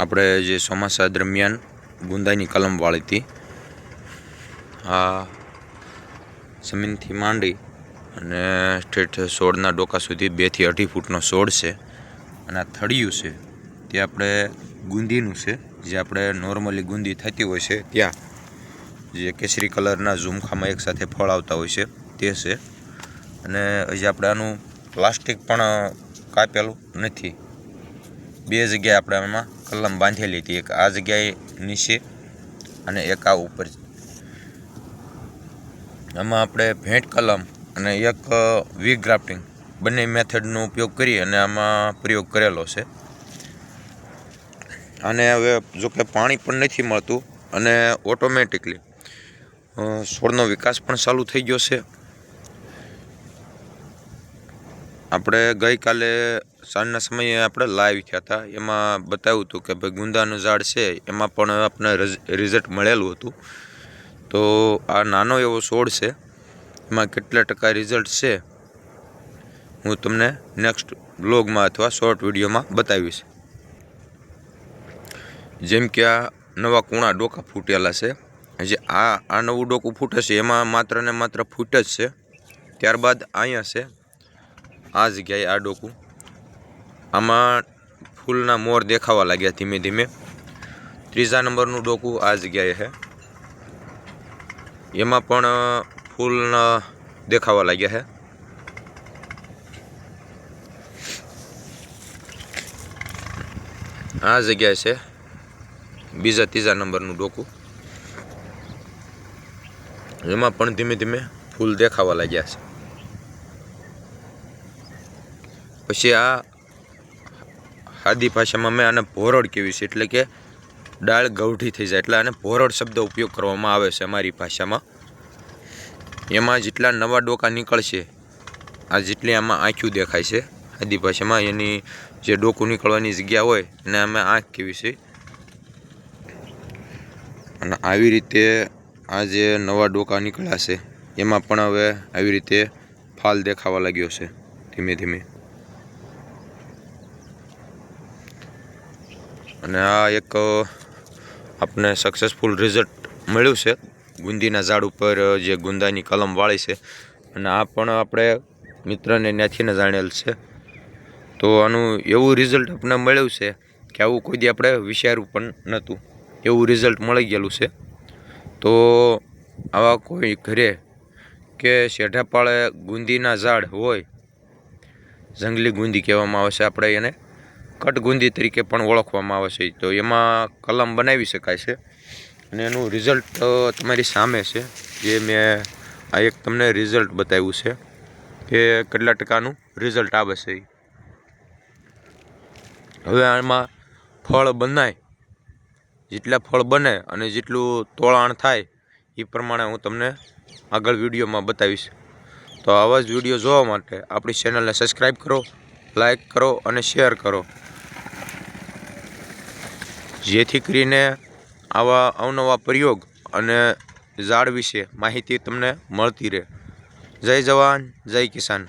આપણે જે ચોમાસા દરમિયાન ગુંદાની કલમ વાળી હતી, આ જમીનથી માંડી અને ઠેઠ છોડના ડોકા સુધી 2 થી 2.5 ફૂટનો છોડ છે. અને આ થળિયું છે તે આપણે ગુંદીનું છે, જે આપણે નોર્મલી ગુંદી થતી હોય છે ત્યાં જે કેસરી કલરના ઝુમખામાં એકસાથે ફળ આવતા હોય છે તે છે. અને હજી આપણે આનું પ્લાસ્ટિક પણ કાપેલું નથી. 2 જગ્યાએ આપણે આમાં કલમ બાંધેલી હતી, એક આ જગ્યાએ નીચે અને એક આ ઉપર. આમાં આપણે ભેંટ કલમ અને એક વી ગ્રાફ્ટિંગ બંને મેથડનો ઉપયોગ કરી અને આમાં પ્રયોગ કરેલો છે. આને હવે જોકે પાણી પણ નથી મળતું અને ઓટોમેટિકલી છોડનો વિકાસ પણ ચાલુ થઈ ગયો છે. આપણે ગઈકાલે સાંજના સમયે આપણે લાઈવ થયા હતા, એમાં બતાવ્યું હતું કે ભાઈ ગુંદાનું ઝાડ છે, એમાં પણ આપણે રિઝલ્ટ મળેલું હતું. તો આ નાનો એવો છોડ છે, એમાં કેટલા ટકા રિઝલ્ટ છે હું તમને નેક્સ્ટ બ્લોગમાં અથવા શોર્ટ વિડીયોમાં બતાવીશ. જેમ કે આ નવા કૂણા ડોકા ફૂટેલા છે, જે આ નવું ડોકું ફૂટે છે એમાં માત્ર ને માત્ર ફૂટ જ છે. ત્યારબાદ અહીંયા છે આ જગ્યાએ આ ડોકું, આમાં ફૂલના મોર દેખાવા લાગ્યા ધીમે ધીમે. 3જા નંબરનું ડોકું આ જગ્યાએ છે, એમાં પણ ફૂલ દેખાવા લાગ્યા છે. આ જગ્યાએ છે 2જા 3જા નંબરનું ડોકું, એમાં પણ ધીમે ધીમે ફૂલ દેખાવા લાગ્યા છે. પછી આ સાદી ભાષામાં મેં આને ભોરડ કહેવી છે, એટલે કે ડાળ ગૌઠી થઈ જાય એટલે આને ભોરડ શબ્દ ઉપયોગ કરવામાં આવે છે અમારી ભાષામાં. એમાં જેટલા નવા ડોકા નીકળશે, આ જેટલી આમાં આંખ્યું દેખાય છે સાદી ભાષામાં, એની જે ડોકું નીકળવાની જગ્યા હોય એને અમે આંખ કહેવી છે. અને આવી રીતે આ જે નવા ડોકા નીકળ્યા છે એમાં પણ હવે આવી રીતે ફાલ દેખાવા લાગ્યો છે ધીમે ધીમે. અને આ એક આપણે સક્સેસફુલ રિઝલ્ટ મળ્યું છે ગુંદીના ઝાડ ઉપર જે ગુંદાની કલમ વાળી છે. અને આ પણ આપણે મિત્રને ત્યાંથી જાણેલ છે. તો આનું એવું રિઝલ્ટ આપણે મળ્યું છે કે આવું કોઈ દી આપણે વિચાર્યું પણ નહોતું, એવું રિઝલ્ટ મળી ગયેલું છે. તો આવા કોઈ ઘરે કે શેઢાપાળે ગુંદીના ઝાડ હોય, જંગલી ગુંદી કહેવામાં આવે છે, આપણે એને કટગુંદી તરીકે પણ ઓળખવામાં આવે છે, તો એમાં કલમ બનાવી શકાય છે. અને એનું રિઝલ્ટ તમારી સામે છે, જે મેં આ એક તમને રિઝલ્ટ બતાવ્યું છે કે કેટલા ટકાનું રિઝલ્ટ આવે છે. હવે આમાં ફળ બનાય, જેટલા ફળ બને અને જેટલું તોળાણ થાય એ પ્રમાણે હું તમને આગળ વિડીયોમાં બતાવીશ. તો આવા જ વિડીયો જોવા માટે આપણી ચેનલને સબસ્ક્રાઈબ કરો, લાઈક કરો અને શેર કરો, જેથી કરીને આવા અવનવા પ્રયોગ અને ઝાડ વિશે માહિતી તમને મળતી રહે. જય જવાન, જય કિસાન.